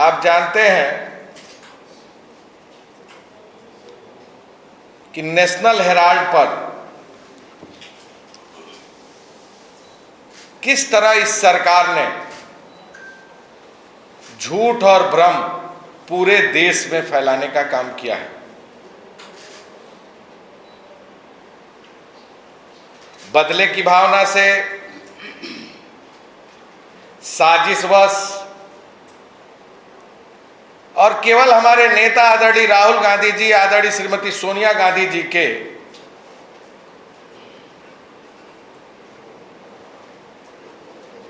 आप जानते हैं कि नेशनल हेराल्ड पर किस तरह इस सरकार ने झूठ और भ्रम पूरे देश में फैलाने का काम किया है। बदले की भावना से, साजिशवश और केवल हमारे नेता आदरणीय राहुल गांधी जी, आदरणीय श्रीमती सोनिया गांधी जी के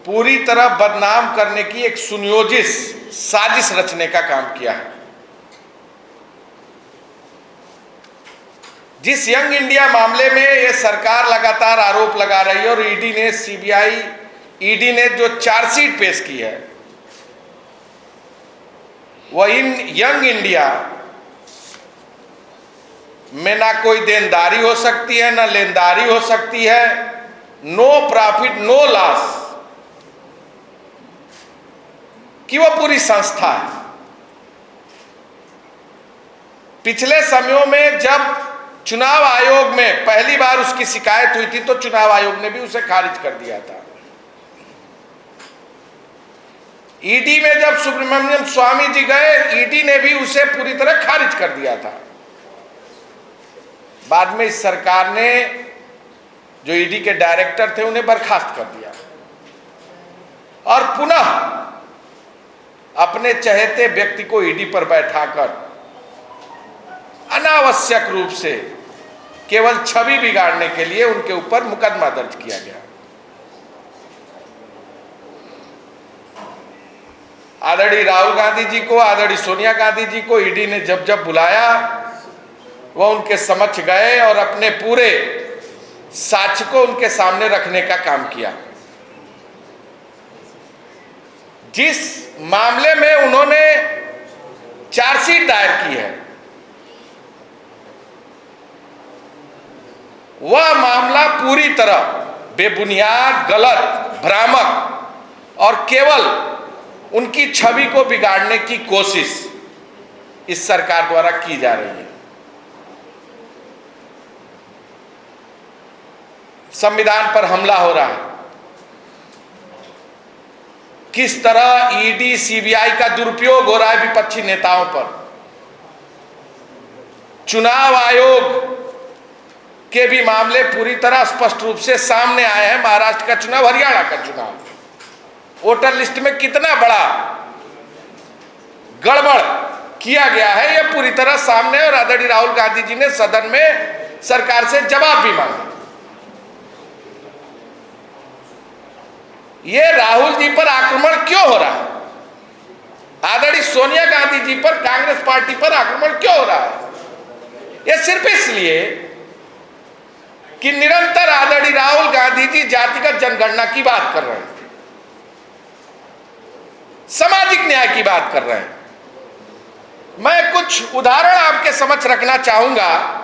पूरी तरह बदनाम करने की एक सुनियोजित साजिश रचने का काम किया है। जिस यंग इंडिया मामले में यह सरकार लगातार आरोप लगा रही है और ईडी ने, सीबीआई, ईडी ने जो चार्जशीट पेश की है, वह इन यंग इंडिया में ना कोई देनदारी हो सकती है, ना लेनदारी हो सकती है, नो प्रॉफिट नो लॉस कि वह पूरी संस्था है। पिछले समयों में जब चुनाव आयोग में पहली बार उसकी शिकायत हुई थी तो चुनाव आयोग ने भी उसे खारिज कर दिया था। ईडी में जब सुब्रमण्यम स्वामी जी गए, ईडी ने भी उसे पूरी तरह खारिज कर दिया था। बाद में इस सरकार ने जो ईडी के डायरेक्टर थे उन्हें बर्खास्त कर दिया और पुनः अपने चहेते व्यक्ति को ईडी पर बैठाकर अनावश्यक रूप से केवल छवि बिगाड़ने के लिए उनके ऊपर मुकदमा दर्ज किया गया। आदरणीय राहुल गांधी जी को, आदरणीय सोनिया गांधी जी को ईडी ने जब जब बुलाया, वह उनके समक्ष गए और अपने पूरे साक्ष्य को उनके सामने रखने का काम किया। जिस मामले में उन्होंने चार्जशीट दायर की है, वह मामला पूरी तरह बेबुनियाद, गलत, भ्रामक और केवल उनकी छवि को बिगाड़ने की कोशिश इस सरकार द्वारा की जा रही है। संविधान पर हमला हो रहा है। किस तरह ईडी, सीबीआई का दुरुपयोग हो रहा है विपक्षी नेताओं पर। चुनाव आयोग के भी मामले पूरी तरह स्पष्ट रूप से सामने आए हैं। महाराष्ट्र का चुनाव, हरियाणा का चुनाव, वोटर लिस्ट में कितना बड़ा गड़बड़ किया गया है, यह पूरी तरह सामने। और आदरणीय राहुल गांधी जी ने सदन में सरकार से जवाब भी मांगा। यह राहुल जी पर आक्रमण क्यों हो रहा है? आदरणीय सोनिया गांधी जी पर, कांग्रेस पार्टी पर आक्रमण क्यों हो रहा है? यह सिर्फ इसलिए कि निरंतर आदरणीय राहुल गांधी जी जातिगत जनगणना की बात कर रहे हैं, सामाजिक न्याय की बात कर रहे हैं। मैं कुछ उदाहरण आपके समक्ष रखना चाहूंगा।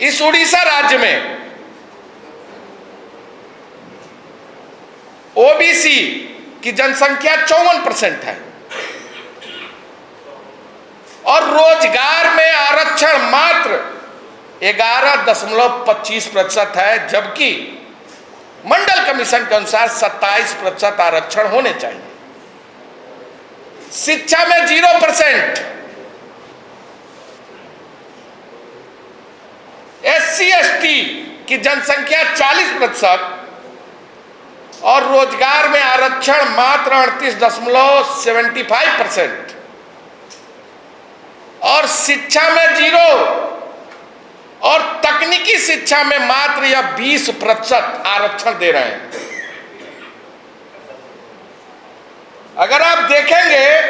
इस उड़ीसा राज्य में ओबीसी की जनसंख्या 54% है और रोजगार में आरक्षण मात्र 11.25% है, जबकि मंडल कमीशन के अनुसार 27% आरक्षण होने चाहिए। शिक्षा में 0%, SC ST की जनसंख्या 40% और रोजगार में आरक्षण मात्र 38.75% और शिक्षा में 0 और तकनीकी शिक्षा में मात्र यह 20% आरक्षण दे रहे हैं। अगर आप देखेंगे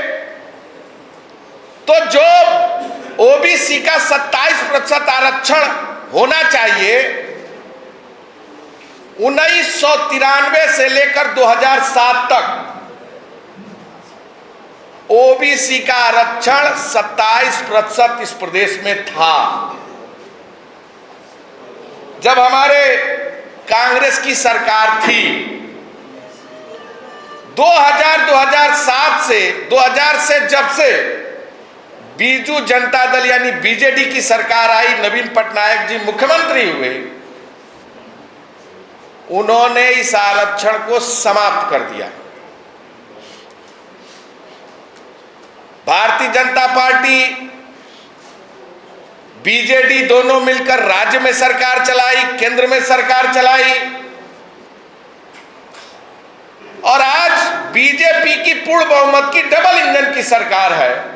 तो जो ओबीसी का 27% आरक्षण होना चाहिए, 1993 से लेकर 2007 तक ओबीसी का आरक्षण 27% इस प्रदेश में था। जब हमारे कांग्रेस की सरकार थी, 2000 से जब से बीजू जनता दल यानी बीजेडी की सरकार आई, नवीन पटनायक जी मुख्यमंत्री हुए, उन्होंने इस आरक्षण को समाप्त कर दिया। भारतीय जनता पार्टी बीजेडी दोनों मिलकर राज्य में सरकार चलाई, केंद्र में सरकार चलाई, और आज बीजेपी की पूर्ण बहुमत की डबल इंजन की सरकार है।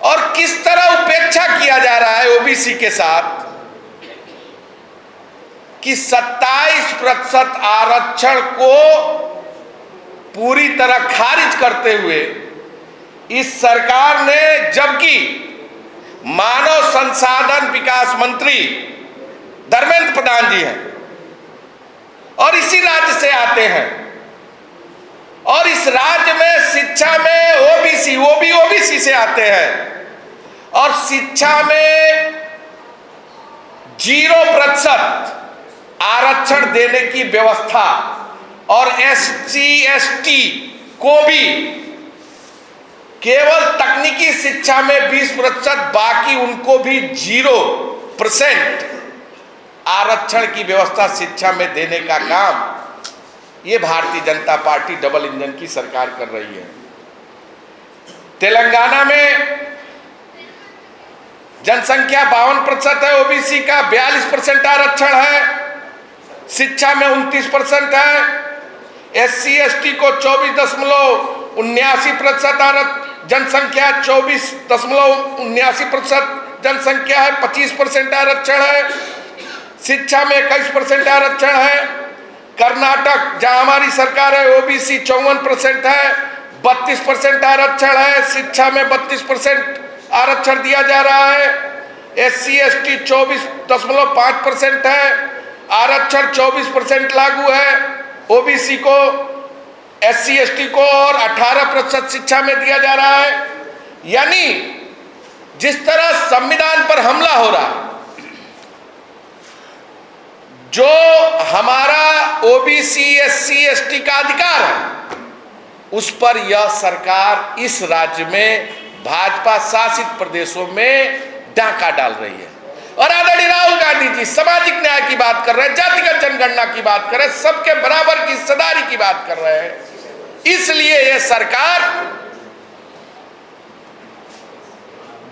और किस तरह उपेक्षा किया जा रहा है ओबीसी के साथ कि 27% आरक्षण को पूरी तरह खारिज करते हुए इस सरकार ने, जबकि मानव संसाधन विकास मंत्री धर्मेंद्र प्रधान जी हैं और इसी राज्य से आते हैं, और इस राज्य में शिक्षा में ओबीसी, वो भी ओबीसी से आते हैं, और शिक्षा में 0% आरक्षण देने की व्यवस्था, और SC ST को भी केवल तकनीकी शिक्षा में 20%, बाकी उनको भी 0% आरक्षण की व्यवस्था शिक्षा में देने का काम ये Bharatiya Janata party double engine की सरकार कर रही है। तेलंगाना में जनसंख्या 52% है, ओबीसी का 42% आरक्षण है, शिक्षा में 29% है, SC ST को 24.79% जनसंख्या, 24.79% जनसंख्या है, 25% आरक्षण है, शिक्षा में 21% आरक्षण है। कर्नाटक जहां हमारी सरकार है, ओबीसी 54% है, 32% आरक्षण है, शिक्षा में 32% आरक्षण दिया जा रहा है, SC ST 24.5% है, आरक्षण 24% लागू है, ओबीसी को, SC ST को, और 18% शिक्षा में दिया जा रहा है। यानी जिस तरह संविधान पर हमला हो रहा, जो हमारा ओबीसी SC ST का अधिकार है, उस पर यह सरकार इस राज्य में भाजपा शासित प्रदेशों में डाका डाल रही है। और आदरणीय राहुल गांधी जी सामाजिक न्याय की बात कर रहे हैं, जातिगत जनगणना की बात कर रहे हैं, सबके बराबर की हिस्सेदारी की बात कर रहे हैं। इसलिए यह सरकार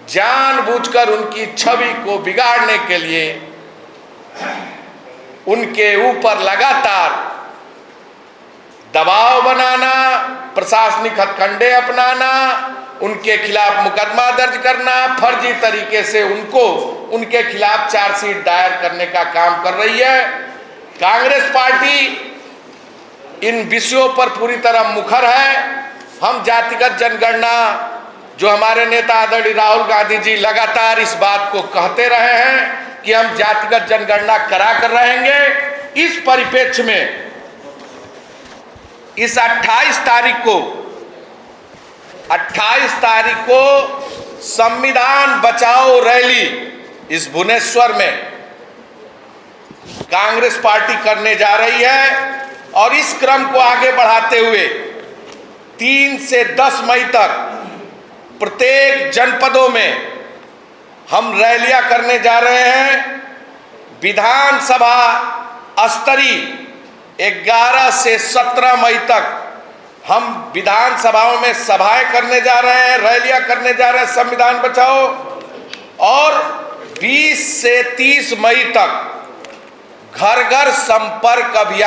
जानबूझकर उनकी छवि को बिगाड़ने के लिए उनके ऊपर लगातार दबाव बनाना, प्रशासनिक हथकंडे अपनाना, उनके खिलाफ मुकदमा दर्ज करना, फर्जी तरीके से उनके खिलाफ चार्जशीट दायर करने का काम कर रही है। कांग्रेस पार्टी इन विषयों पर पूरी तरह मुखर है। हम जातिगत जनगणना, जो हमारे नेता आदरणीय राहुल गांधी जी लगातार इस बात को कहते रहे हैं कि हम जातिगत जनगणना करा कर रहेंगे, इस परिप्रेक्ष्य में इस 28 तारीख को संविधान बचाओ रैली इस भुवनेश्वर में कांग्रेस पार्टी करने जा रही है। और इस क्रम को आगे बढ़ाते हुए 3 से 10 मई तक प्रत्येक जनपदों में हम रैलियां करने जा रहे हैं। विधानसभा स्तरीय 11 से 17 मई तक हम विधानसभाओं में सभाएं करने जा रहे हैं, रैलियां करने जा रहे हैं संविधान बचाओ। और 20 से 30 मई तक घर घर संपर्क अभियान